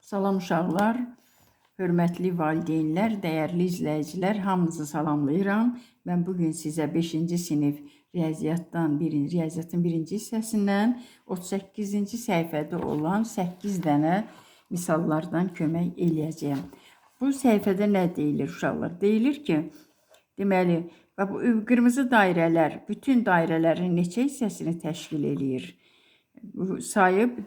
Salam uşaqlar, hörmətli valideynlər, dəyərli izləyicilər, hamınızı salamlayıram. Mən bugün sizə 5-ci sinif riyaziyyatın birinci hissəsindən 38-ci səhifədə olan 8 dənə misallardan kömək eləyəcəyəm. Bu səhifədə nə deyilir uşaqlar? Deyilir ki, deməli, bu qırmızı dairələr bütün dairələrin neçə hissəsini təşkil eləyir? Sayıb,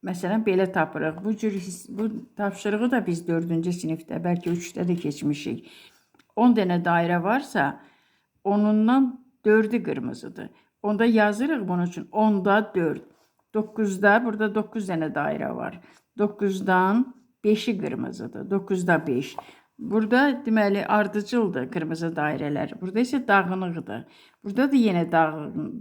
məsələn, belə tapırıq. Bu tapşırığı da biz 4-cü sinifdə, bəlkə 3-də də keçmişik. 10 dənə dairə varsa, onundan 4'ü qırmızıdır. Onda yazırıq bunun üçün 10'da 4. 9'da, burada 9 dənə dairə var. 9'dan 5'i qırmızıdır. 9'da 5. Burada deməli ardıcıldır qırmızı dairələr. Burada isə dağınıqdır. Burada da yenə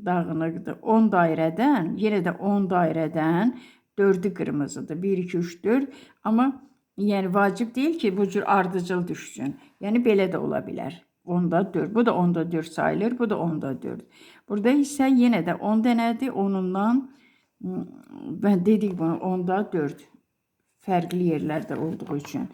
dağınıqdır. 10 dairədən, yenə də 10 dairədən 4'ü qırmızıdır. 1, 2, 3, 4. Amma yəni vacib deyil ki, bu cür ardıcıl düşsün. Yəni belə də ola bilər. 10'da 4. Bu da 10'da 4 sayılır. Bu da 10'da 4. Burada isə yenə də 10 dənədir. Onundan ben dedik bunu 10'da 4. Fərqli yerlərdə olduğu üçün.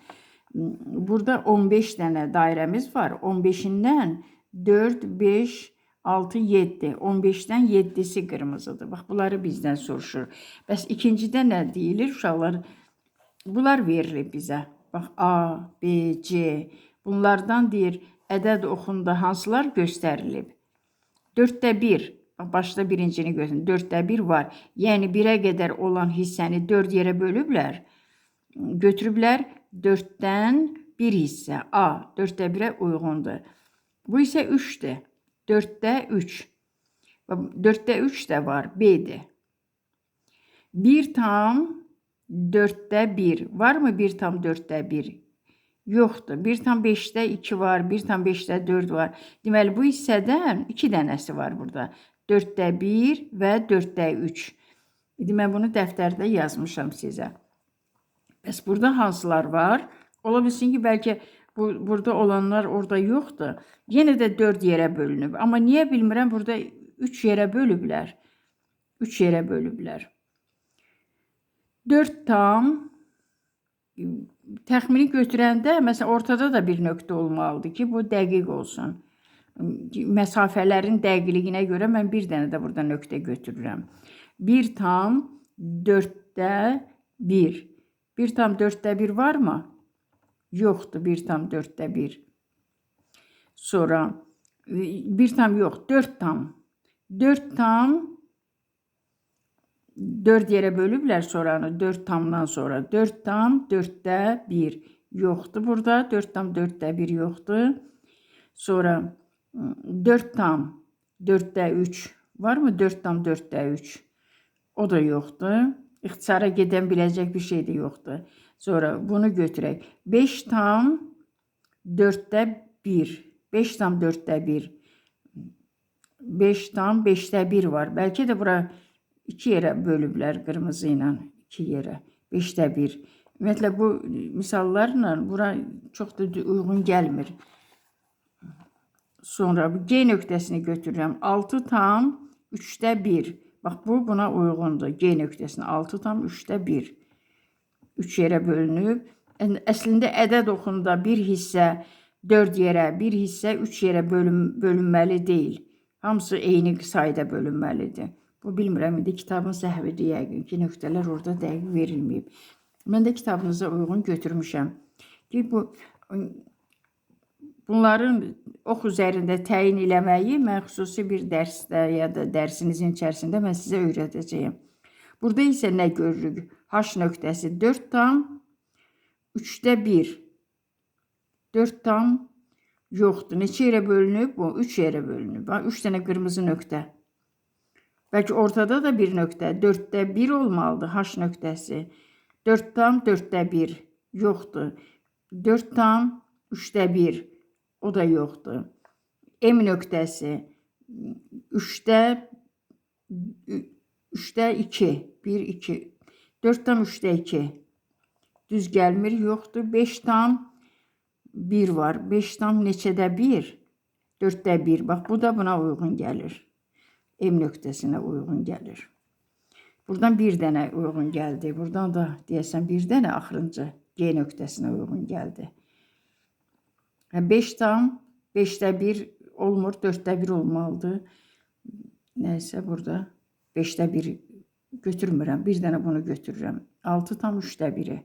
Burada 15 dənə dairəmiz var. 15'indən 4, 5, 6, 7. 15'dən 7'si qırmızıdır. Bax, bunları bizdən soruşur. Bəs ikincidə nə deyilir uşaqlar? Bunlar verilir bizə. Bax, A, B, C. Bunlardan deyir, ədəd oxunda hansılar göstərilib? 4'də 1. Başda birincini götürün. 4'də 1 var. Yəni 1'ə qədər olan hissəni 4 yerə bölüblər. Götürüblər 4'dən 1 hissə. A, 4'də 1'ə uyğundur. Bu isə 3'dür. 4'də 3. 4'də 3 də var. B'dir. 1 tam 4'də 1. Var mı 1 tam 4'də 1? Yoxdur. 1 tam 5'də 2 var. 1 tam 5'də 4 var. Deməli, bu hissədən 2 dənəsi var burada. 4'də 1 və 4'də 3. Mən bunu dəftərdə yazmışam sizə. Bəs burada hansılar var? Ola bilsin ki, bəlkə burada olanlar orada yoxdur. Yenə də 4 yerə bölünüb. Amma niyə bilmirəm, burada 3 yerə bölüblər. 3 yerə bölüblər. 4 tam təxmini götürəndə, məsələn, ortada da bir nöqtə olmalıdır ki, bu dəqiq olsun. Məsafələrin dəqiqliyinə görə mən bir dənə də burada nöqtə götürürəm. 1 tam 4'də 1. 1 tam 4'də 1 var mı? Yoxdur 1 tam 4'də 1. Sonra 1 tam yox, 4 tam. 4 tam 4 yerə bölüblər sonranı 4 tamdan sonra. 4 tam 4'də 1 yoxdur burada. 4 tam 4'də 1 yoxdur. Sonra 4 tam 4'də 3 var mı? 4 tam 4'də 3. O da yoxdur. İxtisara gedən biləcək bir şey də yoxdur. Sonra bunu götürək. 5 tam 4'də 1. 5 tam 4'də 1. 5 tam 5'də 1 var. Bəlkə də bura 2 yerə bölüblər qırmızı ilə. 2 yerə. 5'də 1. Ümumiyyətlə bu misallarla bura çox da uyğun gəlmir. Sonra G nöqtəsini götürürəm. 6 tam 3'də 1. Bax, bu buna uyğundur. G nöqtəsini 6 tam 3'də 1. 3 yerə bölünüb. Əslində ədəd oxunda bir hissə 4 yerə, bir hissə 3 yerə bölünməli deyil. Hamısı eyni sayda bölünməlidir. Bu bilmirəm, indi kitabın səhvidir yəqin ki, nöqtələr orada dəqiq verilməyib. Mən də kitabınıza uyğun götürmüşəm. Ki, bunların ox üzərində təyin eləməyi mən xüsusi bir dərsdə ya da dərsinizin içərisində mən sizə öyrədəcəyim. Burada isə nə görürük? H nöqtəsi 4 tam 3'də 1. 4 tam yoxdur. Neçə yerə bölünüb? Bu 3 yerə bölünüb. 3 dənə qırmızı nöqtə. Bəlkə ortada da bir nöqtə. 4'də 1 olmalıdır H nöqtəsi. 4 tam 4'də 1 yoxdur. 4 tam 3'də 1. O da yoxdur. M nöqtəsi 3'də 2. 1, 2. 4 tam 3'də 2. Düz gəlmir, yoxdur. 5 tam 1 var. 5 tam neçədə 1? 4'də 1. Bax, bu da buna uyğun gəlir. M nöqtəsinə uyğun gəlir. Buradan bir dənə uyğun gəldi. Buradan da deyəsən bir dənə axırıncı G nöqtəsinə uyğun gəldi. 5 tam 5də 1 olmur, 4də 1 olmalıdır. Nəysə burada 5də 1 götürmürəm. Bir dənə bunu götürürəm. 6 tam 3də 1-i.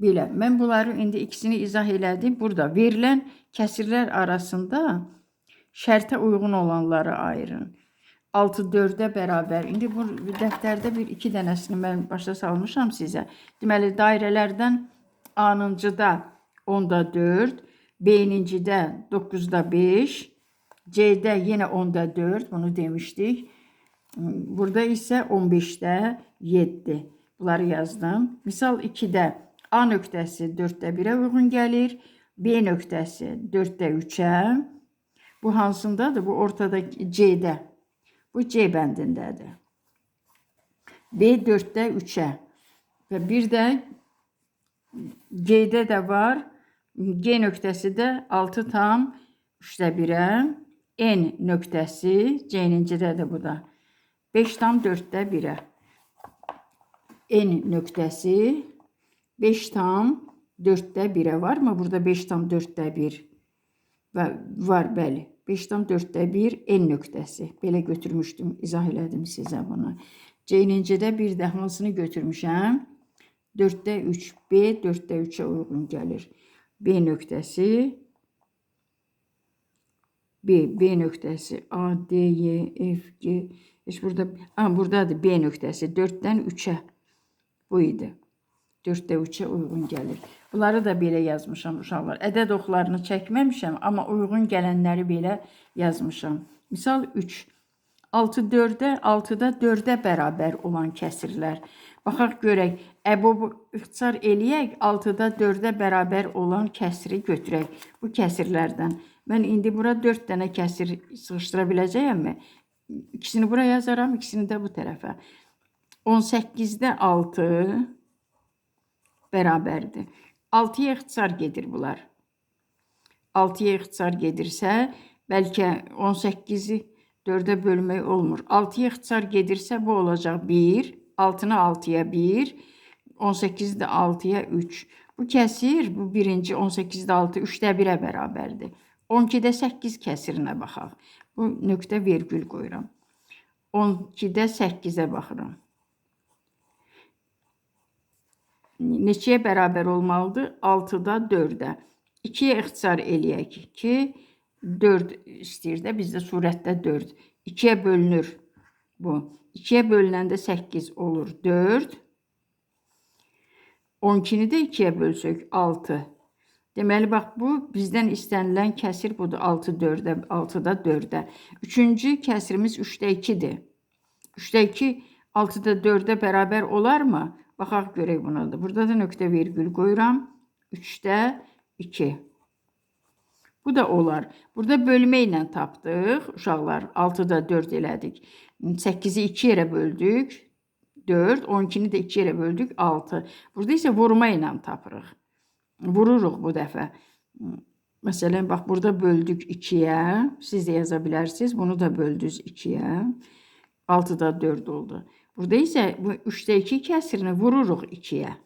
Belə. Mən bunları indi ikisini izah elədim. Burada verilən kəsirlər arasında şərtə uyğun olanları ayırın. 6 4-ə bərabər. İndi bu dəftərdə bir iki dənəsini mən başa salmışam sizə. Deməli dairələrdən A-nıncıda 10-da 4, B-nincidə 9-da 5, C-də yenə 10-da 4, bunu demişdik. Burada isə 15-də 7. Bunları yazdım. Misal 2-də A nöqtəsi 4də 1-ə uyğun gəlir. B nöqtəsi 4də 3-ə. Bu hansındadır? Bu ortada C-də. Bu C bəndindədir. B 4də 3-ə. Və bir də G-də də var. G nöqtəsi də 6 tam 3də 1-ə. N nöqtəsi C-nincidə də bu da 5 tam 4də 1-ə. N nöqtəsi 5 tam 4də 1-ə var mı? Burada 5 tam 4də 1 var, bəli. 5 tam 4də 1 N nöqtəsi. Belə götürmüşdüm, izah elədim sizə bunu. C-nincidə bir də hansını götürmüşəm? 4də 3, B 4də 3-ə uyğun gəlir. B nöqtəsi, B nöqtəsi, A, D, Y, F, G. Buradadır B nöqtəsi, 4-dən 3-ə. Bu idi. 4də 3-ə uyğun gəlir. Bunları da belə yazmışam uşaqlar. Ədəd oxlarını çəkməmişəm, amma uyğun gələnləri belə yazmışam. Misal 3. 6 4-ə, 6-da 4-ə bərabər olan kəsirlər. Baxaq görək. Əbobu ixtisar eləyək, 6-da 4-ə bərabər olan kəsiri götürək. Bu kəsirlərdən. Mən indi bura 4 dənə kəsir sıxışdıra biləcəyəmmi? İkisini bura yazaram, ikisini də bu tərəfə. 18-də 6 bərabərdir. 6-ya ixtisar gedir bunlar. 6-ya ixtisar gedirsə, bəlkə 18-i 4-ə bölmək olmur. 6-ya ixtisar gedirsə, bu olacaq 1. 6-nı 6-ya 1. 18-i də 6-ya 3. Bu kəsir, bu birinci 18-də 6, 3də 1-ə bərabərdir. 12-də 8 kəsirinə baxaq. Bu nöqtə vergül qoyuram. 12-də 8-ə baxıram. Neçəyə bərabər olmalıdır? 6-da 4-ə. 2-yə ixtisar eləyək ki, 4 istəyir də, bizdə surətdə 4. 2-yə bölünür bu. 2-yə bölünəndə 8 olur 4. 12-ni də 2-yə bölsək 6. Deməli, bax, bu bizdən istənilən kəsir budur. 6-da 4-ə. Üçüncü kəsirimiz 3-də 2-dir. 3-də 2, 6-da 4-ə bərabər olarmı? Baxaq görək buna da. Burada da nöqtə vergül qoyuram. 3-də 2. Bu da olar. Burada bölmə ilə tapdıq. Uşaqlar 6-da 4 elədik. 8-i 2 yerə böldük. 4. 12-ni də 2 yerə böldük. 6. Burada isə vurma ilə tapırıq. Vururuq bu dəfə. Məsələn, bax, burada böldük 2-yə. Siz də yaza bilərsiniz. Bunu da böldünüz 2-yə. 6-da 4 oldu. Burada isə bu 3-də 2 kəsirini vururuq 2-yə.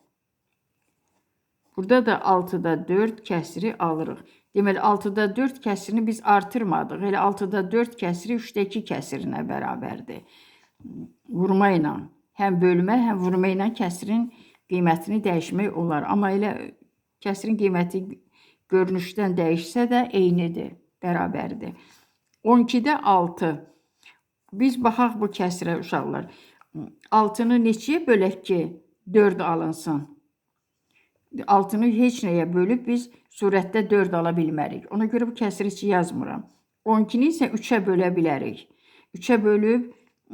Burada da 6-da 4 kəsiri alırıq. Deməli, 6-da 4 kəsirini biz artırmadıq. Elə 6-da 4 kəsiri 3-də 2 kəsirinə bərabərdir. Vurma ilə, həm bölmə, həm vurma ilə kəsirin qiymətini dəyişmək olar. Amma elə kəsirin qiyməti görünüşdən dəyişsə də eynidir, bərabərdir. 12-də 6. Biz baxaq bu kəsirə uşaqlar. 6-nı neçəyə bölək ki, 4 alınsın? 6-nı heç nəyə bölüb biz surətdə 4 ala bilmərik. Ona görə bu kəsiri heç yazmıram. 12-ni isə 3-ə bölə bilərik. 3-ə bölüb,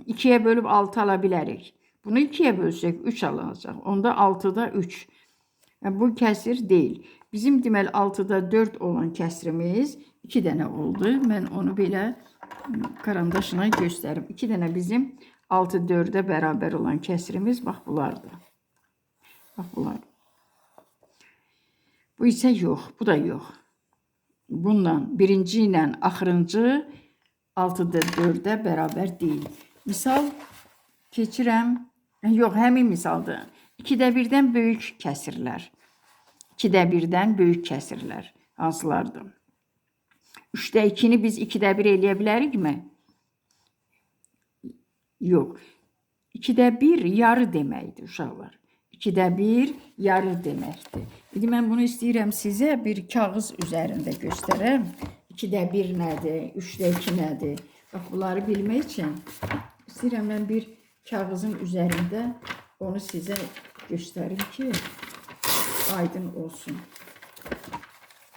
2-yə bölüb 6 ala bilərik. Bunu 2-yə bölsək 3 alınacaq. Onda 6-da 3. Bu kəsir deyil. Bizim deməli 6-da 4 olan kəsirimiz 2 dənə oldu. Mən onu belə karandaşına göstərim. 2 dənə bizim 6-4-ə bərabər olan kəsirimiz bax bunlardır. Bax bunlar. Bu isə yox, bu da yox. Bununla birinci ilə axırıncı 6-da 4-ə bərabər deyil. Misal keçirəm Yox, həmin misaldır. 2də 1-dən böyük kəsirlər. 2də 1-dən böyük kəsirlər. Hansılardır? 3də 2-ni biz 2də 1 eləyə bilərikmi? Yox. 2də 1 yarı deməkdir uşaqlar. 2də 1 yarı deməkdir. İndi mən bunu istəyirəm sizə bir kağız üzərində göstərəm. 2də 1 nədir? 3də 2 nədir? Bax, bunları bilmək üçün istəyirəm mən bir kağızın üzərində onu sizə göstərim ki, aydın olsun.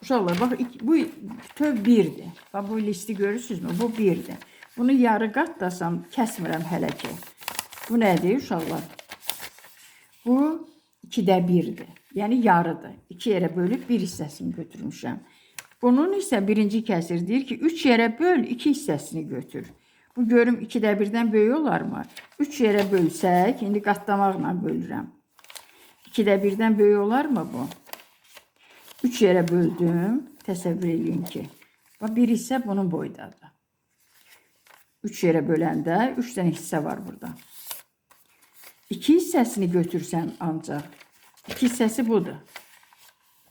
Uşaqlar, bax, bu bütöv 1'dir. Bax, bu listi görürsünüzmü? Bu 1'dir. Bunu yarı qatlasam, kəsmirəm hələ ki. Bu nədir uşaqlar? Bu 2də 1'dir. Yəni yarıdır. 2 yerə bölüb 1 hissəsini götürmüşəm. Bunun isə birinci kəsir deyir ki, 3 yerə böl, 2 hissəsini götür. Bu görüm 2də 1'dən böyük olar mı? 3 yerə bölsək, indi qatlamaqla bölürəm. 2də 1'dən böyük olar mı bu? 3 yerə böldüm. Təsəvvür edin ki, bir hissə bunun boydadır. 3 yerə böləndə 3 dənə hissə var burada. 2 hissəsini götürsən ancaq. 2 hissəsi budur.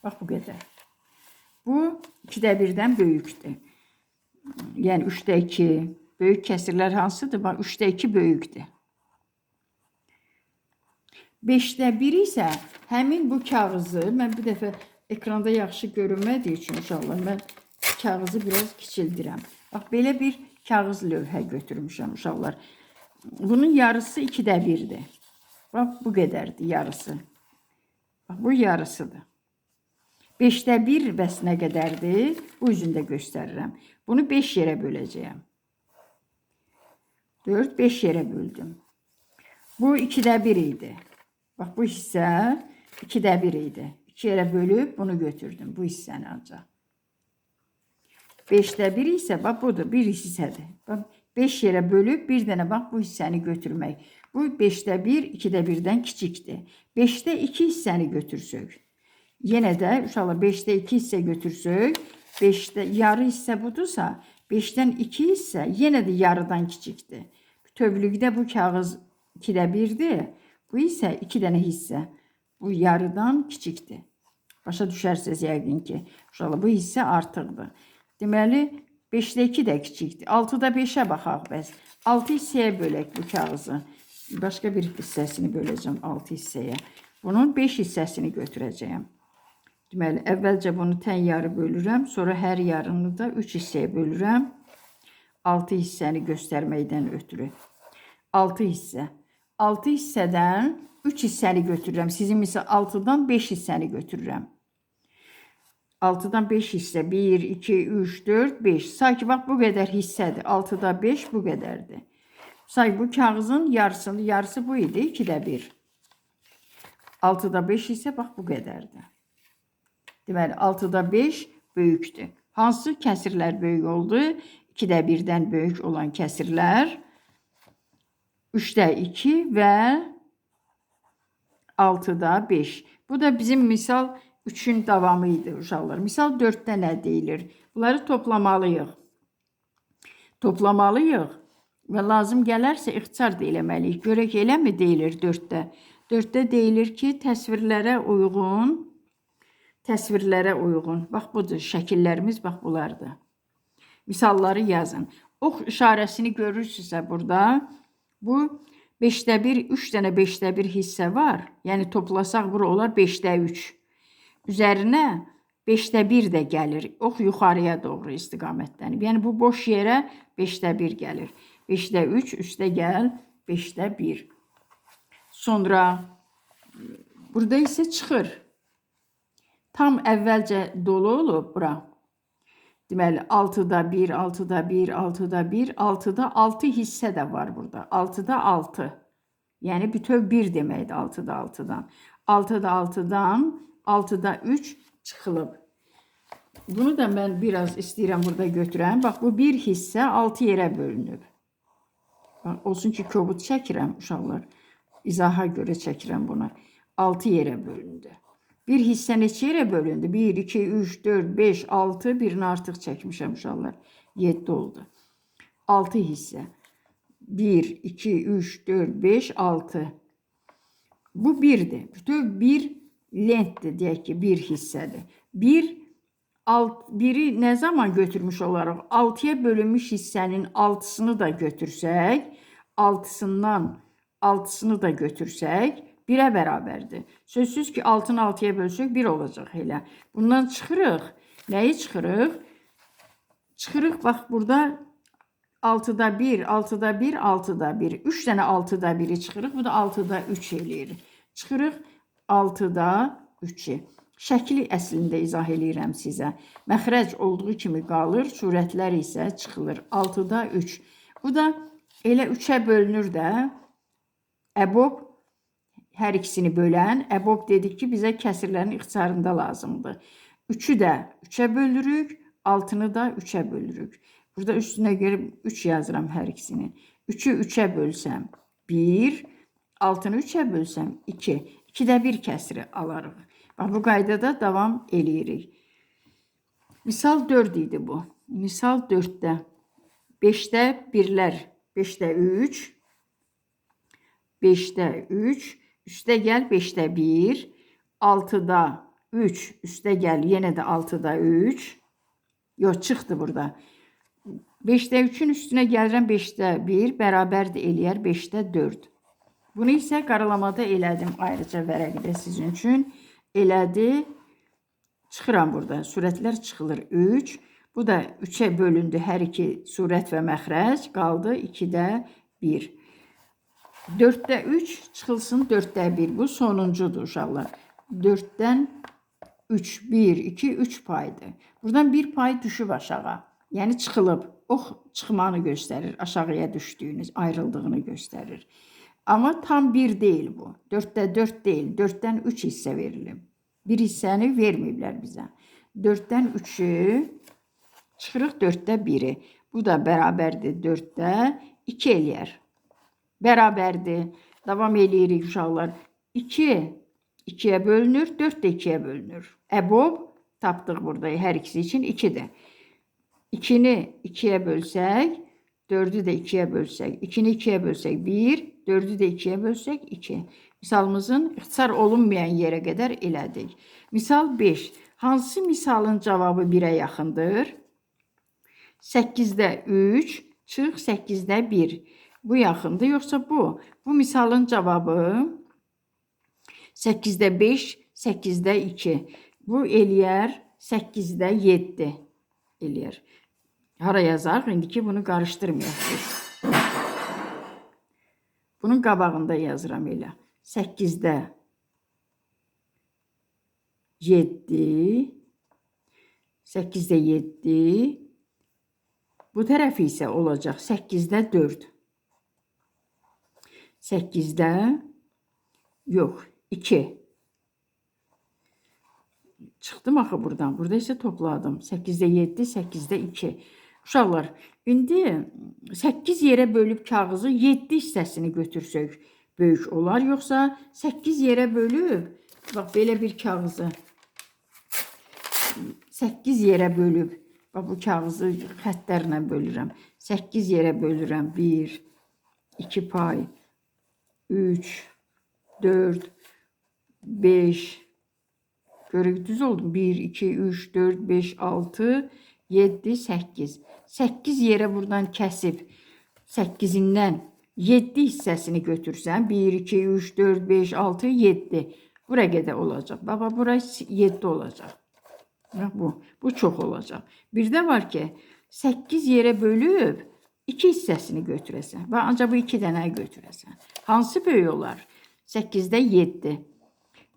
Bax, bu qədər. Bu 2də 1'dən böyükdür. Yəni 3də 2 böyük kəsirlər hansıdır? Bax, 3də 2 böyükdür. 5də 1 isə həmin bu kağızı, mən bir dəfə ekranda yaxşı görünmədiyi üçün uşaqlar, mən kağızı biraz kiçildirəm. Bax, belə bir kağız lövhə götürmüşəm uşaqlar. Bunun yarısı 2də 1'dir. Bax, bu qədərdir yarısı. Bax, bu yarısıdır. 5də 1 bəs nə qədərdir? Bu üzündə göstərirəm. Bunu 5 yerə böləcəyəm. 4, 5 yerə böldüm. Bu 2də 1 idi. Bax, bu hissə 2də 1 idi. 2 yerə bölüb bunu götürdüm. Bu hissəni ancaq. 5də 1 isə bax, budur. Bir hissədir. Bax, 5 yerə bölüb bir dənə bax, bu hissəni götürmək. Bu 5də 1, 2də 1'dən kiçikdir. 5də 2 hissəni götürsək. Yenə də uşaqlar 5də 2 hissə götürsək, 5də yarı hissə budursa, 5'dən 2 hissə yenə də yarıdan kiçikdir. Bütövlükdə bu kağız 2də 1'dir. Bu isə 2 dənə hissə. Bu yarıdan kiçikdir. Başa düşərsiniz yəqin ki, uşaqlar, bu hissə artıqdır. Deməli, 5də 2 də kiçikdir. 6da 5'ə baxaq bəs. 6 hissəyə bölək bu kağızı. Başqa bir hissəsini böləcəm 6 hissəyə. Bunun 5 hissəsini götürəcəyəm. Deməli, əvvəlcə bunu tən yarı bölürəm. Sonra hər yarını da 3 hissəyə bölürəm. 6 hissəni göstərməkdən ötürü. 6 hissə. 6 hissədən 3 hissəni götürürəm. Sizin isə 6'dan 5 hissəni götürürəm. 6'dan 5 hissə. 1, 2, 3, 4, 5. Say ki, bax, bu qədər hissədir. 6'da 5 bu qədərdir. Say, bu kağızın yarısı bu idi. 2də 1. 6'da 5 isə bax, bu qədərdir. Deməli, 6'da 5 böyükdür. Hansı kəsirlər böyük oldu? 2də 1'dən böyük olan kəsirlər 3də 2 və 6'da 5. Bu da bizim misal 3'ün davamı idi uşaqlar. Misal 4'də nə deyilir? Bunları toplamalıyıq. Toplamalıyıq və lazım gələrsə ixtisar da eləməliyik. Görək eləmi deyilir 4'də? 4'də deyilir ki, təsvirlərə uyğun. Bax, budur, şəkillərimiz bax bunlardır. Misalları yazın. Ox işarəsini görürsünüzsə burada, bu 5də 1, 3 dənə 5də 1 hissə var. Yəni toplasaq bura olar 5də 3. Üzərinə 5də 1 də gəlir. Ox yuxarıya doğru istiqamətlənib. Yəni bu boş yerə 5də 1 gəlir. 5də 3 üstə gəl 5də 1. Sonra burada isə çıxır. Tam əvvəlcə dolu olub bura. Deməli, 6'da 1, 6'da 1, 6'da 1, 6'da 6 hissə də var burada. 6'da 6. Yəni bütöv 1 deməkdir 6'da 6'dan. 6'da 6'dan 6'da 3 çıxılıb. Bunu da mən biraz istəyirəm burada götürəm. Bax, bu bir hissə 6 yerə bölünüb. Bax, olsun ki, kobud çəkirəm uşaqlar. İzaha görə çəkirəm bunu. 6 yerə bölündü. Bir hissə neçə yerə bölündü? 1, 2, 3, 4, 5, 6. Birini artıq çəkmişəm uşaqlar. 7 oldu. 6 hissə. 1, 2, 3, 4, 5, 6. Bu 1'dir. Bütöv bir lentdir, deyək ki, bir hissədir. 1'i nə zaman götürmüş olaraq 6'ya bölünmüş hissənin 6'sını da götürsək, 6'sını da götürsək 1'ə bərabərdir. Sözsüz ki, 6'nı 6'ya bölsək 1 olacaq elə. Bundan çıxırıq. Nəyi çıxırıq? Çıxırıq, bax, burada 6'da 1, 6'da 1, 6'da 1. 3 dənə 6'da 1'i çıxırıq. Bu da 6'da 3 eləyir. Çıxırıq 6'da 3'i. Şəkli əslində izah eləyirəm sizə. Məxrəc olduğu kimi qalır, surətlər isə çıxılır. 6'da 3. Bu da elə 3'ə bölünür də. Əbob hər ikisini bölən. Əbob dedik ki, bizə kəsirlərin ixtisarında lazımdır. 3'ü də 3'ə bölürük, 6'nı da 3'ə bölürük. Burada üstünə görə 3 yazıram hər ikisini. 3'ü 3'ə bölsəm 1, 6'nı 3'ə bölsəm 2. 2'də 1 kəsiri alarıq. Bax, bu qaydada davam eləyirik. Misal 4 idi bu. Misal 4'də 5'də 1'lər, 5'də 3, 5'də 3, üstə gəl 5'də 1, 6'da 3, üstə gəl yenə də 6'da 3. Yox, çıxdı burada. 5'də 3'ün üstünə gəlirəm 5'də 1, bərabərdir eləyər 5'də 4. Bunu isə qaralamada elədim ayrıca vərəqdə sizin üçün. Elədi. Çıxıram burada. Surətlər çıxılır 3. Bu da 3'ə bölündü hər iki surət və məxrəc. Qaldı 2'də 1. 4'də 3 çıxılsın 4'də 1. Bu sonuncudur uşaqlar. 4'dən 3, 1, 2, 3 paydır. Buradan bir pay düşüb aşağı. Yəni çıxılıb. Ox çıxmanı göstərir. Aşağıya düşdüyünüz, ayrıldığını göstərir. Amma tam 1 deyil bu. 4'də 4 deyil. 4'dən 3 hissə verilib. Bir hissəni verməyiblər bizə. 4'dən 3'ü çıxırıq 4'də 1'i. Bu da bərabərdir 4'də 2 eləyər. Bərabərdir. Davam eləyirik uşaqlar. 2 2'ye bölünür. 4 də 2'ye bölünür. Əbob tapdıq burada hər ikisi üçün 2'dir. 2'ni 2'ye bölsək, 4'ü də 2'ye bölsək, 2'ni 2'ye bölsək 1, 4'ü də 2'ye bölsək 2. Misalımızın ixtisar olunmayan yerə qədər elədik. Misal 5. Hansı misalın cavabı 1'ə yaxındır? 8'də 3, çıx 8'də 1. Bu yaxındır, yoxsa bu? Bu misalın cavabı 8'də 5, 8'də 2. Bu eləyər 8'də 7 eləyər. Hara yazaq? İndiki bunu qarışdırmayaq. Bunun qabağında yazıram elə. 8'də 7, 8'də 7. Bu tərəfi isə olacaq 8'də 4. 8'də yox, 2. Çıxdım axı buradan. Burada isə topladım. 8'də 7, 8'də 2. Uşaqlar, indi 8 yerə bölüb kağızı 7 hissəsini götürsək böyük olar. Yoxsa 8 yerə bölüb, bax, belə bir kağızı 8 yerə bölüb, bax, bu kağızı xəttlərlə bölürəm. 8 yerə bölürəm. 1, 2 pay, 3, 4, 5. Görək, düz oldu. 1, 2, 3, 4, 5, 6, 7, 8. 8 yerə buradan kəsib 8-indən 7 hissəsini götürsəm, 1, 2, 3, 4, 5, 6, 7. Bura qədər olacaq. Baba, burası 7 olacaq. Bu çox olacaq. Bir də var ki, 8 yerə bölüb 2 hissəsini götürəsən. Və ancaq bu 2 dənə götürəsən. Hansı böyük olar? 8'də 7.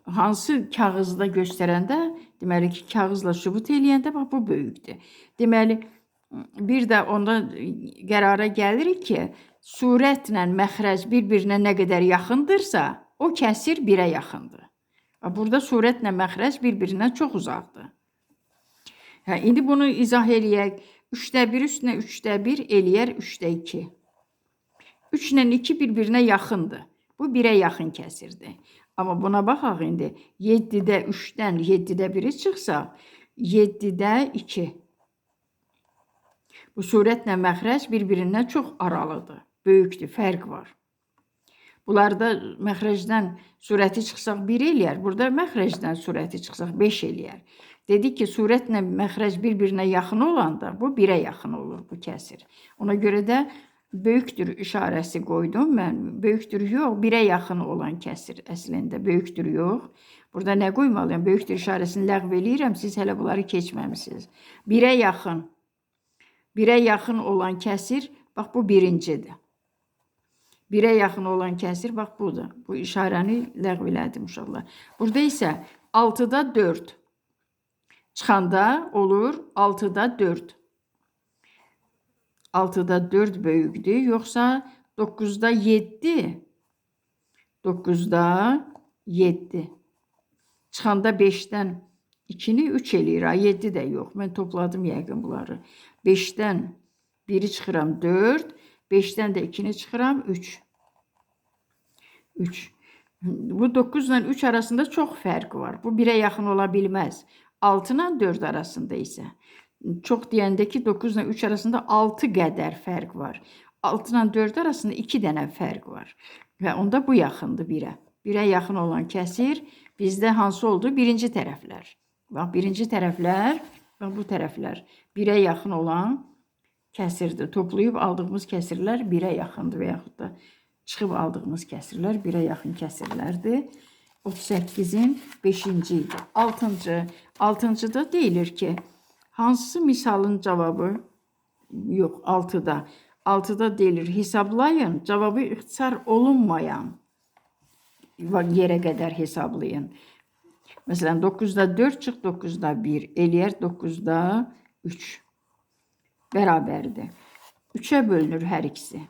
Hansı kağızda göstərəndə, deməli ki, kağızla sübut eləyəndə bax, bu böyükdür. Deməli, bir də onda qərara gəlirik ki, surətlə məxrəc bir-birinə nə qədər yaxındırsa, o kəsir 1'ə yaxındır. Burada surətlə məxrəc bir-birindən çox uzaqdır. İndi bunu izah eləyək. 3'də 1 üstünə 3'də 1 eləyər 3'də 2. 3 ilə 2 bir-birinə yaxındır. Bu 1'ə yaxın kəsirdir. Amma buna baxaq indi. 7'də 3'dən 7'də 1'i çıxsa, 7'də 2. Bu surətlə məxrəc bir-birindən çox aralıdır. Böyükdür, fərq var. Bunlarda məxrəcdən surəti çıxsaq 1 eləyər. Burada məxrəcdən surəti çıxsaq 5 eləyər. Dedik ki, surətlə məxrəc bir-birinə yaxın olanda bu 1-ə yaxın olur bu kəsir. Ona görə də böyükdür işarəsi qoydum mən. Böyükdür yox, 1-ə yaxın olan kəsir əslində. Böyükdür yox. Burada nə qoymalıyam? Böyükdür işarəsini ləğv eləyirəm. Siz hələ bunları keçməmisiniz. 1-ə yaxın. 1-ə yaxın olan kəsir, bax bu birincidir. 1-ə yaxın olan kəsir, bax budur. Bu işarəni ləğv elədim uşaqlar. Burada isə 6-da 4. Çıxanda olur 6-da 4. 6-da 4 böyükdür, yoxsa 9-da 7? 9-da 7. Çıxanda 5-dən 2-ni 3 eləyir, 7 də yox. Mən topladım yəqin bunları. 5-dən 1-i çıxıram 4, 5-dən də 2-ni çıxıram 3. 3. Bu 9 ilə 3 arasında çox fərq var. Bu 1-ə yaxın ola bilməz. 6 ilə 4 arasında isə. Çox deyəndə ki, 9 ilə 3 arasında 6 qədər fərq var. 6 ilə 4 arasında 2 dənə fərq var. Və onda bu yaxındır 1-ə. 1-ə yaxın olan kəsir bizdə hansı oldu? Birinci tərəflər. Bax, birinci tərəflər, bax bu tərəflər 1-ə yaxın olan kəsirdir. Toplayıb aldığımız kəsirlər 1-ə yaxındır və yaxud da çıxıb aldığımız kəsirlər 1-ə yaxın kəsirlərdir. 38-in 5-ci idi. 6-cı. 6-cıda deyilir ki, hansı misalın cavabı? Yox, 6-da. 6-da deyilir, hesablayın, cavabı ixtisar olunmayan yerə qədər hesablayın. Məsələn, 9-da 4 çıx, 9-da 1. Eləyər 9-da 3. Bərabərdir. 3-ə bölünür hər ikisi.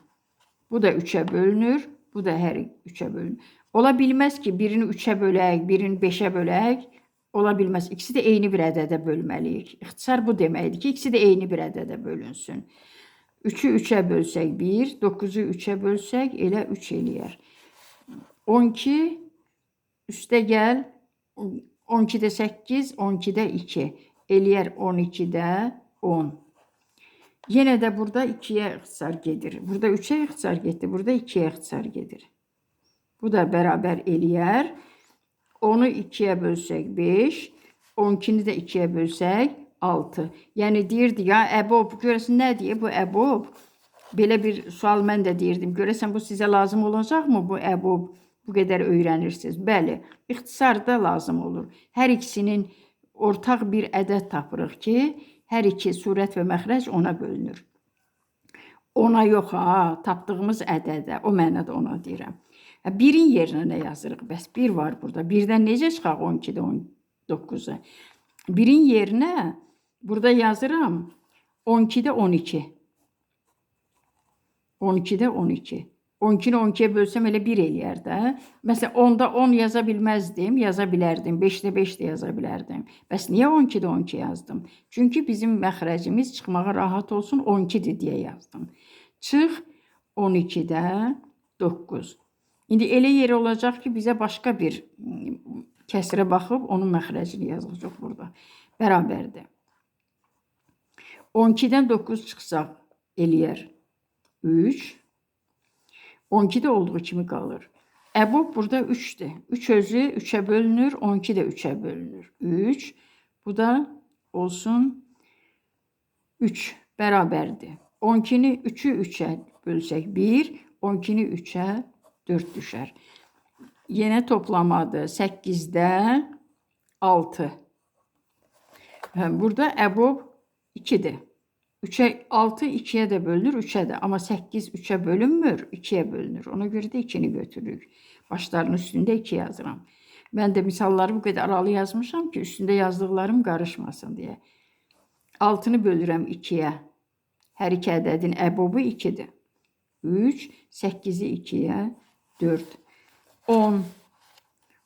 Bu da 3-ə bölünür, bu da hər 3-ə bölünür. Ola bilməz ki, birini 3-ə bölək, birini 5-ə bölək. Ola bilməz. İkisi də eyni bir ədədə bölməliyik. İxtisar bu deməkdir ki, ikisi də eyni bir ədədə bölünsün. 3-ü 3-ə bölsək 1, 9-u 3-ə bölsək elə 3 eləyər. 12 üstə gəl, 12-də 8, 12-də 2. Eləyər 12-də 10. Yenə də burada 2-yə ixtisar gedir. Burada 3-ə ixtisar getdi, burada 2-yə ixtisar gedir. Bu da bərabər eləyər. 10-u 2-yə bölsək 5, 12-ni də 2-yə bölsək 6. Yəni deyirdi ya, əbob, görəsən nə deyir bu əbob? Belə bir sual mən də deyirdim. Görəsən bu sizə lazım olacaqmı bu əbob? Bu qədər öyrənirsiniz. Bəli, ixtisarda lazım olur. Hər ikisinin ortaq bir ədəd tapırıq ki, hər iki surət və məxrəc ona bölünür. Ona yox ha, tapdığımız ədədə, o mənada ona deyirəm. 1-in yerinə nə yazırıq? Bəs 1 var burada. 1-dən necə çıxaq 12-də 19-a? 1-in yerinə burada yazıram 12-də 12. 12-də 12. 12-ni 12-yə bölsəm elə 1 eləyər də. Məsələn, 10-da 10 yaza bilməzdim, yaza bilərdim. 5-də 5 də yaza bilərdim. Bəs niyə 12-də 12 yazdım? Çünki bizim məxrəcimiz çıxmağa rahat olsun 12-dir deyə yazdım. Çıx 12-də 9. İndi elə yeri olacaq ki, bizə başqa bir kəsirə baxıb onun məxrəcini yazacaq burada. Bərabərdir. 12-dən 9 çıxsaq eləyər 3. 12-də olduğu kimi qalır. Əbob burada 3-dür. 3 özü 3-ə bölünür, 12 də 3-ə bölünür. 3. Bu da olsun 3 bərabərdir. 12-ni 3-ü 3-ə bölsək 1, 12-ni 3-ə 4 düşər. Yenə toplamadır. 8-də 6. Burada əbob 2-dir. 3-ə 6 2-yə də bölünür, 3-ə də. Amma 8 3-ə bölünmür, 2-yə bölünür. Ona görə də 2-ni götürürük. Başlarının üstündə 2 yazıram. Mən də misalları bu qədər aralı yazmışam ki, üstündə yazdıqlarım qarışmasın deyə. 6-nı bölürəm 2-yə. Hər iki ədədin əbobu 2-dir. 3, 8-i 2-yə 4. 10.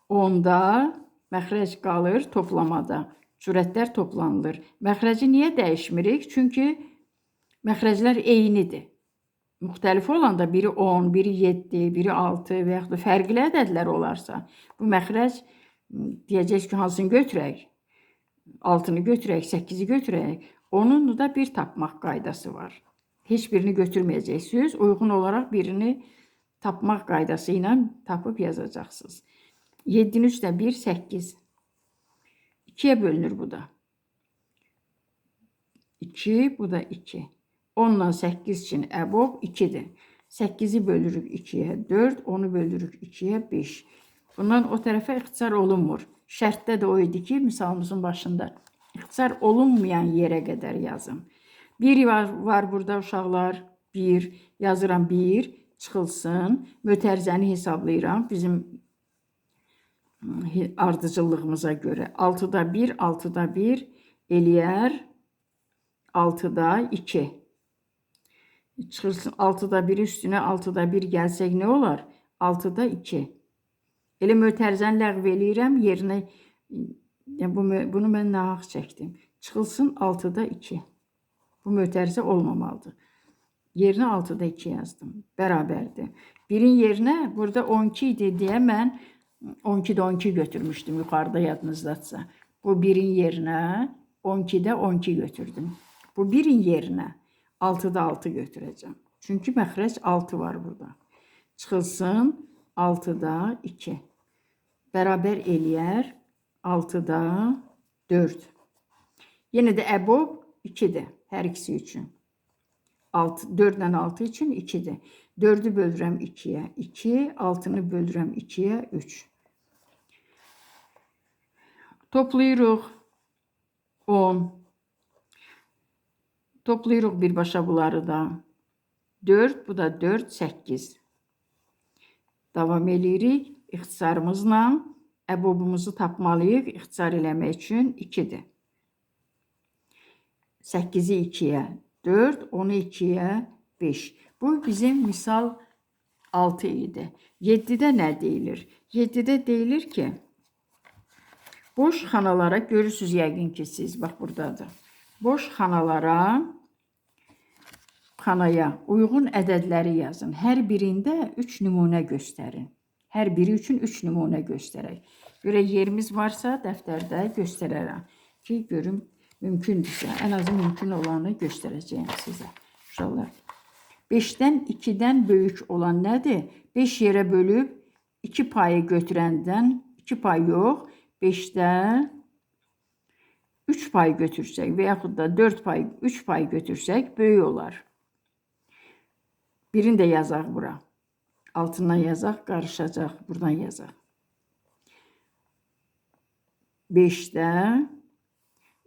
10-da məxrəc qalır toplamada. Surətlər toplanılır. Məxrəci niyə dəyişmirik? Çünki məxrəclər eynidir. Müxtəlif olanda biri 10, biri 7, biri 6 və yaxud da fərqli ədədlər olarsa, bu məxrəc deyəcək ki, hansını götürək? 6-nı götürək, 8-i götürək. Onun da bir tapmaq qaydası var. Heç birini götürməyəcəksiniz. Uyğun olaraq birini tapmaq qaydası ilə tapıb yazacaqsınız. 7-nin üstə 1, 8. 2-yə bölünür bu da. 2, bu da 2. 10 ilə 8 üçün əbob 2-dir. 8-i bölürük 2-yə 4, 10-u bölürük 2-yə 5. Bundan o tərəfə ixtisar olunmur. Şərtdə də o idi ki, misalımızın başında ixtisar olunmayan yerə qədər yazın. 1 var burada uşaqlar. 1 yazıram 1 çıxılsın. Mötərizəni hesablayıram bizim ardıcıllığımıza görə. 6-da 1, 6-da 1 eləyər 6-da 2. Çıxırsın 6-da 1 üstünə 6-da 1 gəlsək nə olar? 6-da 2. Elə mötərizəni ləğv eləyirəm, yerinə bunu mən nahaq çəkdim. Çıxılsın 6-da 2. Bu mötərizə olmamalıdır. Yerinə 6-da 2 yazdım. Bərabərdir. Birin yerinə burada 12 idi deyə mən 12-də 12 götürmüşdüm yuxarıda yadınızdadsa. Bu birin yerinə 12-də 12 götürdüm. Bu birin yerinə 6-da 6 götürəcəm. Çünki məxrəc 6 var burada. Çıxılsın 6-da 2. Bərabər eləyər 6-da 4. Yenə də əbob 2-dir hər ikisi üçün. 4-dən 6 üçün 2-dir. 4-ü bölürəm 2-yə 2, 6-nı bölürəm 2-yə 3. Toplayırıq 10. Toplayırıq birbaşa bunları da. 4, bu da 4, 8. Davam edirik. İxtisarımızla əbobumuzu tapmalıyıq. İxtisar eləmək üçün 2-dir. 8-i 2-yə 4, 10-u 2-yə 5. Bu bizim misal 6 idi. 7-də nə deyilir? 7-də deyilir ki, boş xanalara görürsünüz yəqin ki siz, bax buradadır. Boş xanalara, xanaya uyğun ədədləri yazın. Hər birində 3 nümunə göstərin. Hər biri üçün 3 nümunə göstərək. Görə yerimiz varsa dəftərdə göstərərəm ki, görüm mümkündürsə. Ən azı mümkün olanı göstərəcəyim sizə. Uşaqlar. 5-dən 2-dən böyük olan nədir? 5 yerə bölüb 2 payı götürəndən 2 pay yox, 5-də 3 pay götürsək və yaxud da 4 pay, 3 pay götürsək böyük olar. Birini də yazaq bura. Altından yazaq, qarışacaq. Buradan yazaq. 5-də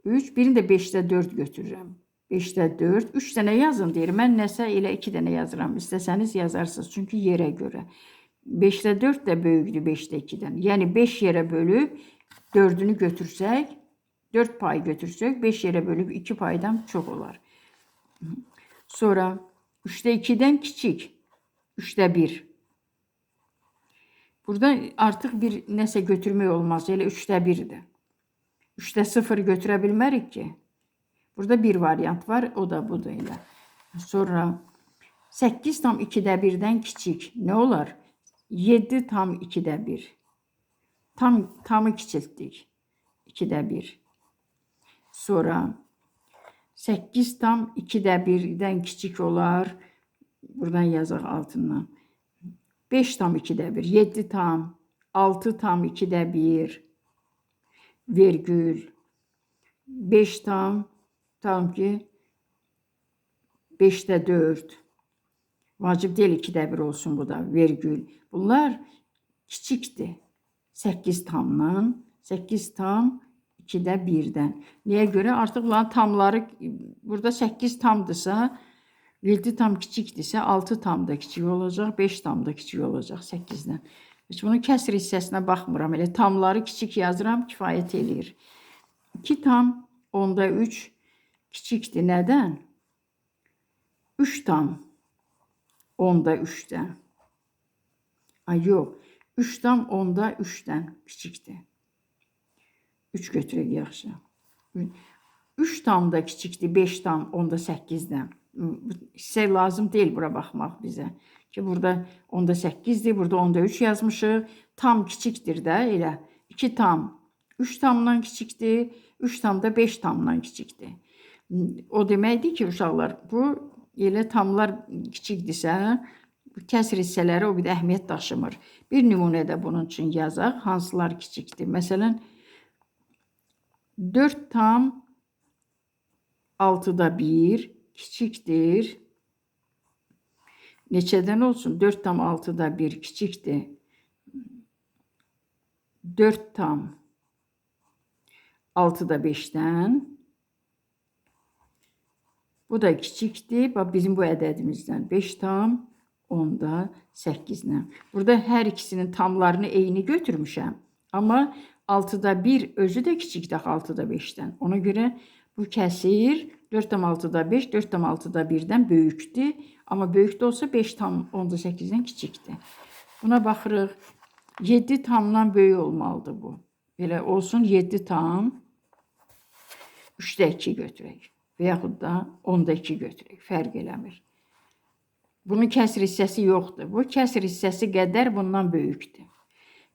3, birini də 5-də 4 götürürəm. 5-də 4, 3 dənə yazın deyir. Mən nəsə elə 2 dənə yazıram. İstəsəniz yazarsınız. Çünki yerə görə. 5-də 4 də böyükdür 5-də 2-dən. Yəni 5 yerə bölüb 4-ünü götürsək, 4 pay götürsək, 5 yerə bölüb 2 paydan çox olar. Sonra 3-də 2-dən kiçik. 3-də 1. Burada artıq bir nəsə götürmək olmaz. Elə 3-də 1-dir. 3-də 0 götürə bilmərik ki. Burada bir variant var. O da budur elə. Sonra 8 tam 2-də 1-dən kiçik. Nə olar? 7 tam 2-də 1. Tamı kiçiltdik. 2-də 1. Sonra 8 tam 2-də 1-dən kiçik olar. Buradan yazaq altından. 5 tam 2-də 1. 7 tam. 6 tam 2-də 1. Vergül. 5 tam ki 5'də 4. Vacib deyil 2'də 1 olsun bu da. Vergül. Bunlar kiçikdir. 8 tamdan. 8 tam 2'də 1'dən. Niyə görə? Artıq bunların tamları burada 8 tamdırsa 7 tam kiçikdirsə 6 tam da kiçik olacaq. 5 tam da kiçik olacaq 8'dən. Heç bunun kəsr hissəsinə baxmıram. Elə tamları kiçik yazıram, kifayət eləyir. 2 tam 10'da 3 kiçikdir. Nədən? 3 tam 10'da 3'dən. Ay yox. 3 tam 10'da 3'dən kiçikdir. 3 götürək yaxşı. 3 tam da kiçikdir. 5 tam 10'da 8'dən. Hissə lazım deyil bura baxmaq bizə. Ki burada 10'da 8'dir. Burada 10'da 3 yazmışıq. Tam kiçikdir də elə. 2 tam 3 tamdan kiçikdir. 3 tam da 5 tamdan kiçikdir. O deməkdir ki, uşaqlar, bu elə tamlar kiçikdirsə, Bu kəsr hissələri o bir də əhəmiyyət daşımır. Bir nümunə də bunun üçün yazaq. Hansılar kiçikdir? Məsələn, 4 tam 6'da 1 kiçikdir. Neçədən olsun? 4 tam 6'da 1 kiçikdir. 4 tam 6'da 5'dən. Bu da kiçikdir. Bax, bizim bu ədədimizdən 5 tam 10'da 8'dən. Burada hər ikisinin tamlarını eyni götürmüşəm. Amma 6'da 1 özü də kiçikdir 6'da 5'dən. Ona görə bu kəsir 4 tam 6'da 5, 4 tam 6'da 1'dən böyükdür. Amma böyük də olsa 5 tam 10'da 8'dən kiçikdir. Buna baxırıq. 7 tamdan böyük olmalıdır bu. Belə olsun 7 tam 3'də 2 götürək. Və yaxud da 10'da 2 götürək. Fərq eləmir. Bunun kəsr hissəsi yoxdur. Bu kəsr hissəsi qədər bundan böyükdür.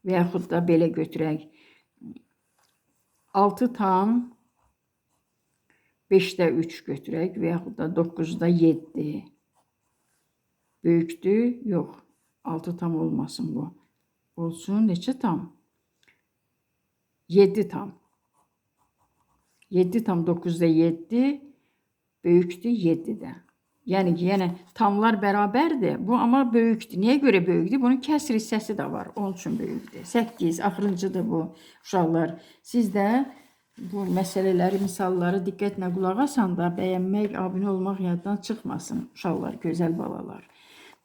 Və yaxud da belə götürək. 6 tam 5'də 3 götürək. Və yaxud da 9'da 7. Böyükdür? Yox. 6 tam olmasın bu. Olsun neçə tam? 7 tam. 7 tam 9'da 7 böyükdür 7'də. Yəni ki, tamlar bərabərdir. Bu amma böyükdür. Niyə görə böyükdür? Bunun kəsr hissəsi də var. Onun üçün böyükdür. 8, axırıncıdır bu uşaqlar. Siz də bu məsələləri, misalları diqqətlə qulaq asan da bəyənmək, abunə olmaq yaddan çıxmasın. Uşaqlar, gözəl balalar.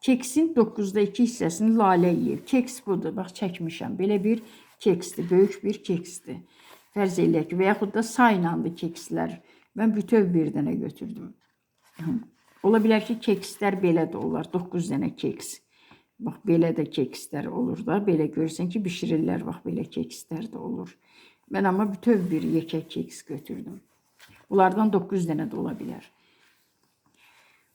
Keksin 9'da 2 hissəsini Lalə yeyir. Keks budur. Bax, çəkmişəm. Belə bir keksdir. Böyük bir keksdir. Fərz eləyək ki, və yaxud da saylandı kekslər. Mən bütöv bir dənə götürdüm. Ola bilər ki, kekslər belə də olar. 9 dənə keks. Bax, belə də kekslər olur da. Belə görürsən ki, bişirirlər. Bax, belə kekslər də olur. Mən amma bütöv bir yekə keks götürdüm. Bunlardan 9 dənə də ola bilər.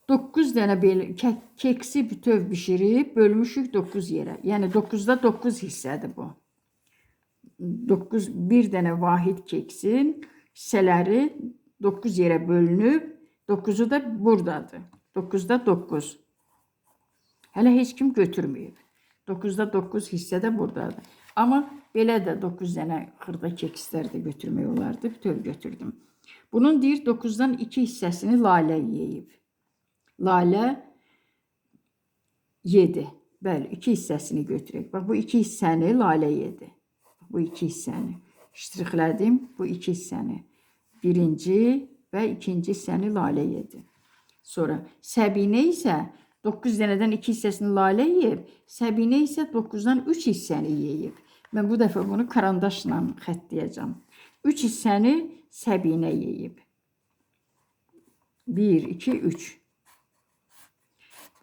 9 dənə belə keksi bütöv bişirib bölmüşük 9 yerə. Yəni 9'da 9 hissədir bu. 9 bir dənə vahid keksin hissələri 9 yerə bölünüb, 9'u da buradadır. 9'da 9. Hələ heç kim götürməyib. 9'da 9 hissə də buradadır. Amma belə də 9 dənə xırda kekslər də götürmək olardı. Bütöv götürdüm. Bunun deyir 9'dan 2 hissəsini Lalə yeyib. Lalə yedi. Bəli, 2 hissəsini götürək. Bax, bu 2 hissəni Lalə yedi. Bu 2 hissəni ştrixlədim. Bu 2 hissəni. Birinci və ikinci hissəni Lalə yedi. Sonra Səbinə isə 9 dənədən 2 hissəsini Lalə yeyib. Səbinə isə 9'dan 3 hissəni yeyib. Mən bu dəfə bunu karandaşla xəttləyəcəm. 3 hissəni Səbinə yeyib. 1, 2, 3.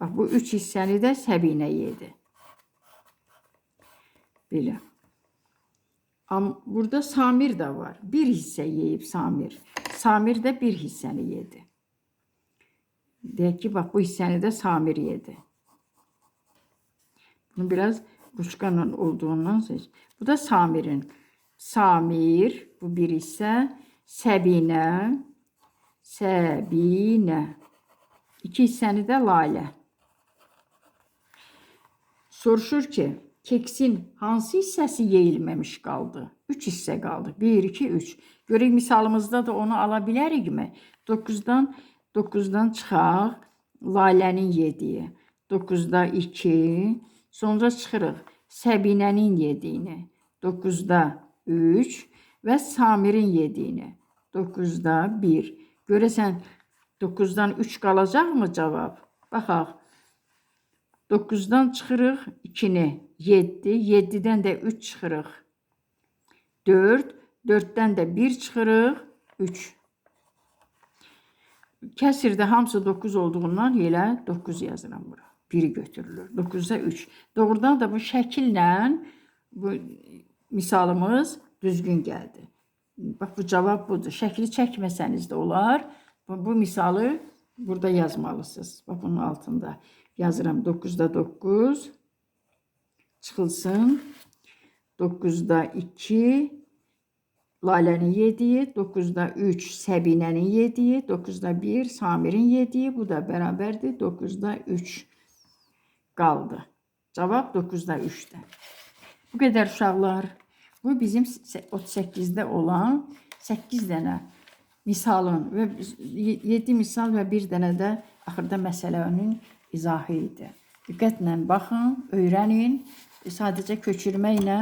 Bax, bu 3 hissəni də Səbinə yedi. Belə. Amma burada Samir də var. 1 hissə yeyib Samir. Samir də 1 hissəni yedi. Deyək ki, bax, bu hissəni də Samir yedi. Bunu biraz quşqanla olduğundan seç. Bu da Samirin. Samir, bu 1 hissə. Səbinə. Səbinə. 2 hissəni də Lalə. Soruşur ki, keksin hansı hissəsi yeyilməmiş qaldı? 3 hissə qaldı. 1, 2, 3. Görək misalımızda da onu ala bilərikmi? 9'dan çıxaq. Lalənin yediyi. 9'da 2. Sonra çıxırıq. Səbinənin yediyini. 9'da 3. Və Samirin yediyini. 9'da 1. Görəsən 9'dan 3 qalacaqmı cavab? Baxaq. 9'dan çıxırıq 2'ni 7, 7'dən də 3 çıxırıq 4, 4'dən də 1 çıxırıq 3. Kəsirdə hamısı 9 olduğundan elə 9 yazıram bura. 1 götürülür. 9'da 3. Doğrudan da bu şəkillə bu misalımız düzgün gəldi. Bax, bu cavab budur. Şəkli çəkməsəniz də olar. Bu misalı burada yazmalısınız. Bax, bunun altında yazıram. 9'da 9 çıxılsın. 9'da 2 Lalənin yediyi, 9'da 3 Səbinənin yediyi, 9'da 1 Samirin yediyi. Bu da bərabərdir. 9'da 3. qaldı. Cavab 9-da 3-də. Bu qədər uşaqlar. Bu bizim 38-də olan 8 dənə misalın və 7 misal və 1 dənə də axırda məsələnin izahı idi. Diqqətlə baxın, öyrənin. Sadəcə köçürməklə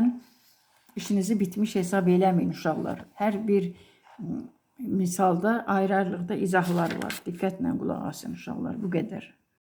işinizi bitmiş hesab eləməyin uşaqlar. Hər bir misalda ayrı-ayrılıqda izahlar var. Diqqətlə qulaq asın uşaqlar. Bu qədər.